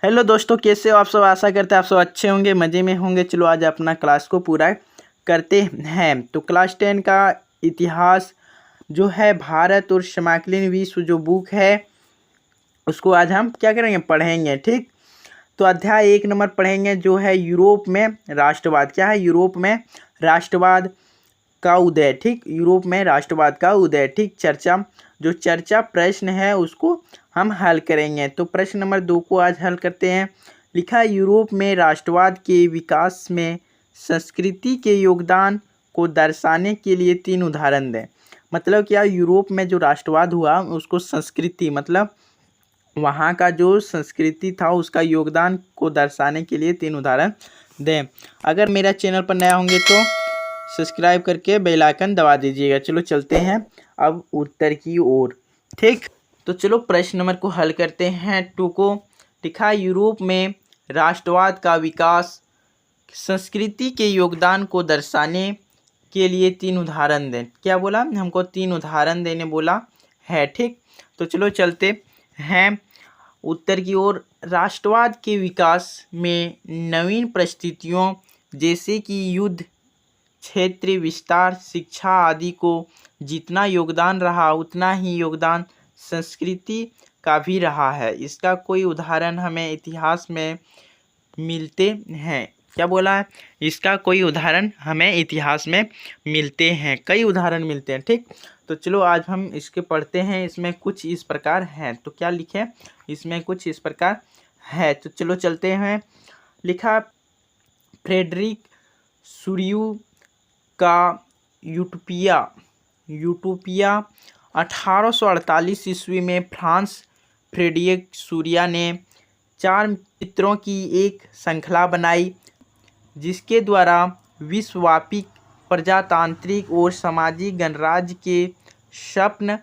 Hello दोस्तों, कैसे हो आप सब। आशा करते हैं आप सब अच्छे होंगे, मज़े में होंगे। चलो आज अपना क्लास को पूरा करते हैं। तो क्लास 10 का इतिहास जो है भारत और समकालीन विश्व जो बुक है उसको आज हम क्या करेंगे, पढ़ेंगे। ठीक, तो अध्याय 1 नंबर पढ़ेंगे जो है यूरोप में राष्ट्रवाद। क्या है? यूरोप में राष्ट्रवाद का उदय। ठीक, यूरोप में राष्ट्रवाद का उदय। ठीक, चर्चा प्रश्न है उसको हम हल करेंगे। तो प्रश्न नंबर 2 को आज हल करते हैं। लिखा है, यूरोप में राष्ट्रवाद के विकास में संस्कृति के योगदान को दर्शाने के लिए 3 उदाहरण दें। मतलब क्या, यूरोप में जो राष्ट्रवाद हुआ उसको संस्कृति मतलब वहाँ का जो संस्कृति था उसका योगदान को दर्शाने के लिए 3 उदाहरण दें। अगर मेरा चैनल पर नया होंगे तो सब्सक्राइब करके बेल आइकन दबा दीजिएगा। चलो चलते हैं अब उत्तर की ओर। ठीक, तो चलो प्रश्न नंबर को हल करते हैं। 2 को लिखा, यूरोप में राष्ट्रवाद का विकास संस्कृति के योगदान को दर्शाने के लिए 3 उदाहरण दें। क्या बोला हमको? 3 उदाहरण देने बोला है। ठीक, तो चलो चलते हैं उत्तर की ओर। राष्ट्रवाद के विकास में नवीन परिस्थितियों जैसे कि युद्ध, क्षेत्रीय विस्तार, शिक्षा आदि को जितना योगदान रहा उतना ही योगदान संस्कृति का भी रहा है। इसका कोई उदाहरण हमें इतिहास में मिलते हैं। क्या बोला है? इसका कोई उदाहरण हमें इतिहास में मिलते हैं, कई उदाहरण मिलते हैं। ठीक, तो चलो आज हम इसके पढ़ते हैं। इसमें कुछ इस प्रकार हैं। तो क्या लिखे? इसमें कुछ इस प्रकार है। तो चलो चलते हैं। लिखा, फ्रेडरिक सूरियू का यूटोपिया 1848 ईस्वी में फ्रांस फ्रेडरिक सूरिया ने 4 चित्रों की एक श्रृंखला बनाई जिसके द्वारा विश्वव्यापी प्रजातांत्रिक और सामाजिक गणराज्य के स्वप्न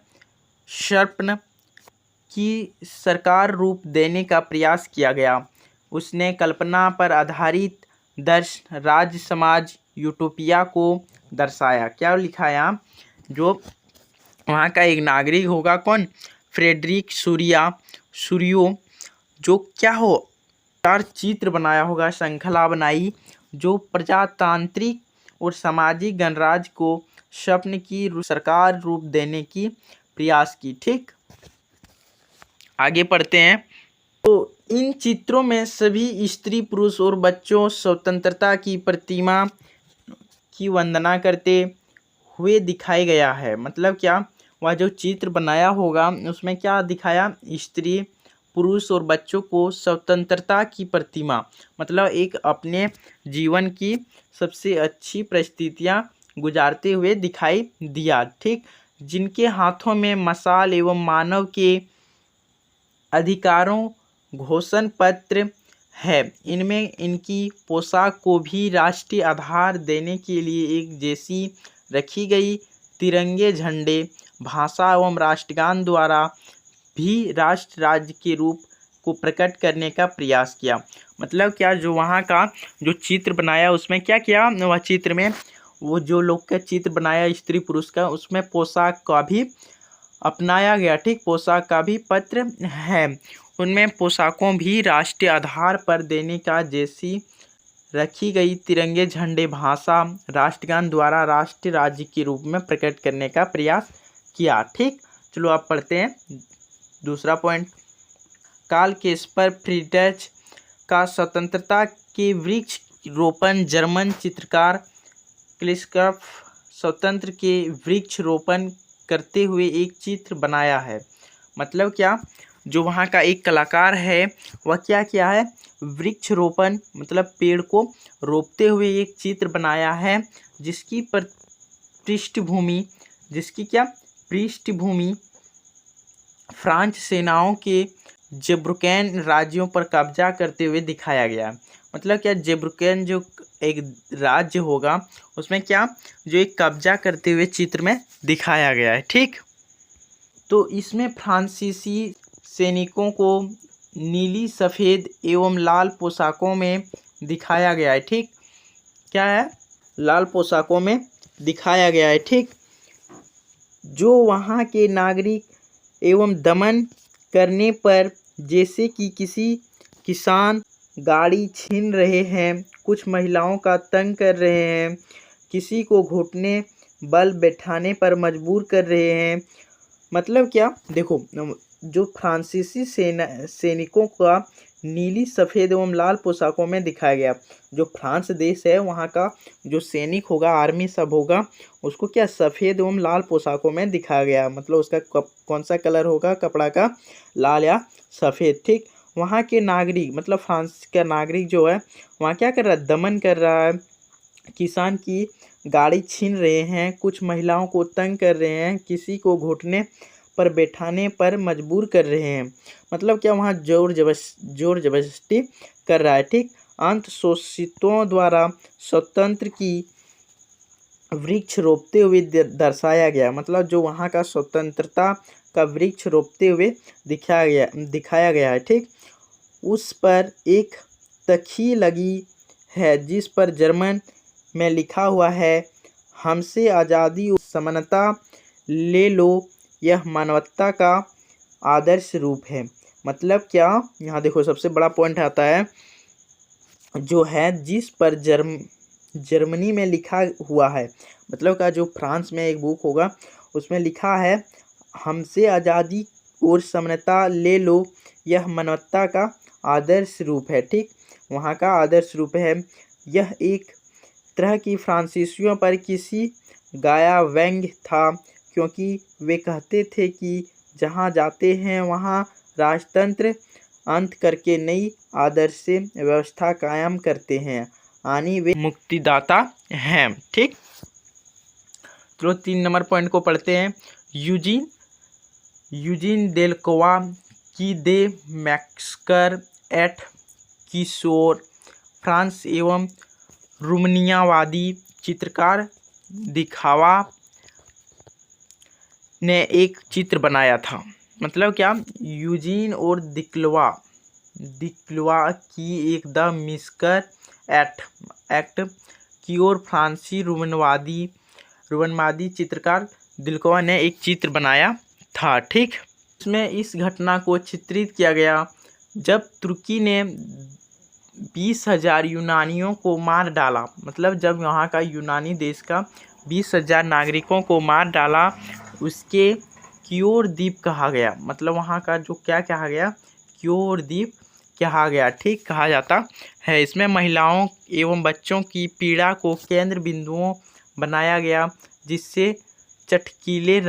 की साकार रूप देने का प्रयास किया गया। उसने कल्पना पर आधारित दर्शन राज्य समाज यूटोपिया को दर्शाया। क्या लिखा है यहाँ? जो वहाँ का एक नागरिक होगा, कौन? फ्रेडरिक सूरियो, जो क्या हो 4 चित्र बनाया होगा, श्रृंखला बनाई जो प्रजातांत्रिक और सामाजिक गणराज्य को स्वप्न की साकार रूप देने की प्रयास की। ठीक, आगे पढ़ते हैं। तो इन चित्रों में सभी स्त्री, पुरुष और बच्चों स्वतंत्रता की प्रतिमा की वंदना करते हुए दिखाया गया है। मतलब क्या, वह जो चित्र बनाया होगा उसमें क्या दिखाया? स्त्री, पुरुष और बच्चों को स्वतंत्रता की प्रतिमा मतलब एक अपने जीवन की सबसे अच्छी परिस्थितियां गुजारते हुए दिखाई दिया। ठीक, जिनके हाथों में मशाल एवं मानव के अधिकारों घोषण पत्र है। इनमें इनकी पोशाक को भी राष्ट्रीय आधार देने के लिए एक जैसी रखी गई। तिरंगे झंडे, भाषा एवं राष्ट्रगान द्वारा भी राष्ट्र राज्य के रूप को प्रकट करने का प्रयास किया। मतलब क्या, जो वहाँ का जो चित्र बनाया उसमें क्या किया? वह चित्र में वो जो लोग का चित्र बनाया स्त्री पुरुष का, उसमें पोशाक का भी अपनाया गया। ठीक, पोशाक का भी पत्र है। उनमें पोशाकों भी राष्ट्रीय आधार पर देने का जैसी रखी गई। तिरंगे झंडे, भाषा, राष्ट्रगान द्वारा राष्ट्रीय राज्य के रूप में प्रकट करने का प्रयास किया। ठीक, चलो आप पढ़ते हैं दूसरा पॉइंट। काल के स्पर फ्रीडरिच का स्वतंत्रता के वृक्ष रोपण जर्मन चित्रकार क्लिस्कर्फ स्वतंत्र के वृक्ष रोपण करते हुए एक चित्र बनाया है। मतलब क्या, जो वहाँ का एक कलाकार है वह क्या किया है? वृक्ष रोपण मतलब पेड़ को रोपते हुए एक चित्र बनाया है जिसकी पृष्ठभूमि फ्रांस सेनाओं के जेब्रुकैन राज्यों पर कब्जा करते हुए दिखाया गया। मतलब क्या, जेब्रुकैन जो एक राज्य होगा उसमें क्या, जो एक कब्जा करते हुए चित्र में दिखाया गया है। ठीक, तो इसमें फ्रांसीसी सैनिकों को नीली, सफ़ेद एवं लाल पोशाकों में दिखाया गया है। ठीक, क्या है? लाल पोशाकों में दिखाया गया है। ठीक, जो वहाँ के नागरिक एवं दमन करने पर जैसे कि किसी किसान गाड़ी छीन रहे हैं, कुछ महिलाओं का तंग कर रहे हैं, किसी को घुटने बल बैठाने पर मजबूर कर रहे हैं। मतलब क्या, देखो जो फ्रांसीसी सैनिकों का नीली सफ़ेद एवं लाल पोशाकों में दिखाया गया। जो फ्रांस देश है वहाँ का जो सैनिक होगा, आर्मी सब होगा, उसको क्या सफ़ेद एवं लाल पोशाकों में दिखाया गया। मतलब उसका कौन सा कलर होगा कपड़ा का, लाल या सफ़ेद। ठीक, वहाँ के नागरिक मतलब फ्रांस का नागरिक जो है वहाँ क्या कर रहा है, दमन कर रहा है, किसान की गाड़ी छीन रहे हैं, कुछ महिलाओं को तंग कर रहे हैं, किसी को घुटने पर बैठाने पर मजबूर कर रहे हैं। मतलब क्या, वहाँ जोर जबरदस्ती कर रहा है। ठीक, अंत शोषितों द्वारा स्वतंत्र की वृक्ष रोपते हुए दर्शाया गया। मतलब जो वहाँ का स्वतंत्रता का वृक्ष रोपते हुए दिखाया गया है। ठीक, उस पर एक तख्ती लगी है जिस पर जर्मन में लिखा हुआ है, हमसे आज़ादी और समानता ले लो, यह मानवता का आदर्श रूप है। मतलब क्या, यहाँ देखो सबसे बड़ा पॉइंट आता है जो है जिस पर जर्मनी में लिखा हुआ है। मतलब का जो फ्रांस में एक बुक होगा उसमें लिखा है, हमसे आज़ादी और समानता ले लो, यह मानवता का आदर्श रूप है। ठीक, वहाँ का आदर्श रूप है। यह एक तरह की फ्रांसीसियों पर किसी गाया व्यंग्य था, क्योंकि वे कहते थे कि जहाँ जाते हैं वहाँ राजतंत्र अंत करके नई आदर्श व्यवस्था कायम करते हैं, यानी वे मुक्तिदाता हैं। ठीक, चलो 3 नंबर पॉइंट को पढ़ते हैं। यूजीन डेलक्रोआ की दे मैक्सकर एट किशोर, फ्रांस एवं रोमानियावादी चित्रकार दिखावा ने एक चित्र बनाया था। मतलब क्या, यूजीन और दिक्लवा की एक द मिस्कर एक्ट की ओर फ्रांसी रोमानवादी चित्रकार दिक्लवा ने एक चित्र बनाया था। ठीक, इसमें इस घटना को चित्रित किया गया जब तुर्की ने 20,000 यूनानियों को मार डाला। मतलब जब वहाँ का यूनानी देश का 20,000 नागरिकों को मार डाला, उसके क्योर द्वीप कहा गया। मतलब वहाँ का जो क्या कहा गया, क्योर द्वीप कहा गया। ठीक, कहा जाता है। इसमें महिलाओं एवं बच्चों की पीड़ा को केंद्र बिंदुओं बनाया गया, जिससे चटकीले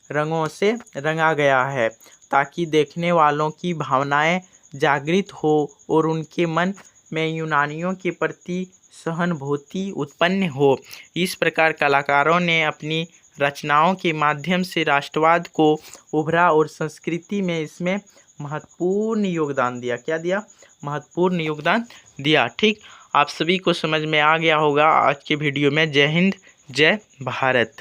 रंगों से रंगा गया है, ताकि देखने वालों की भावनाएं जागृत हो और उनके मन में यूनानियों के प्रति सहानुभूति उत्पन्न हो। इस प्रकार कलाकारों ने अपनी रचनाओं के माध्यम से राष्ट्रवाद को उभरा और संस्कृति में इसमें महत्वपूर्ण योगदान दिया। क्या दिया? महत्वपूर्ण योगदान दिया। ठीक, आप सभी को समझ में आ गया होगा आज के वीडियो में। जय हिंद, जय भारत।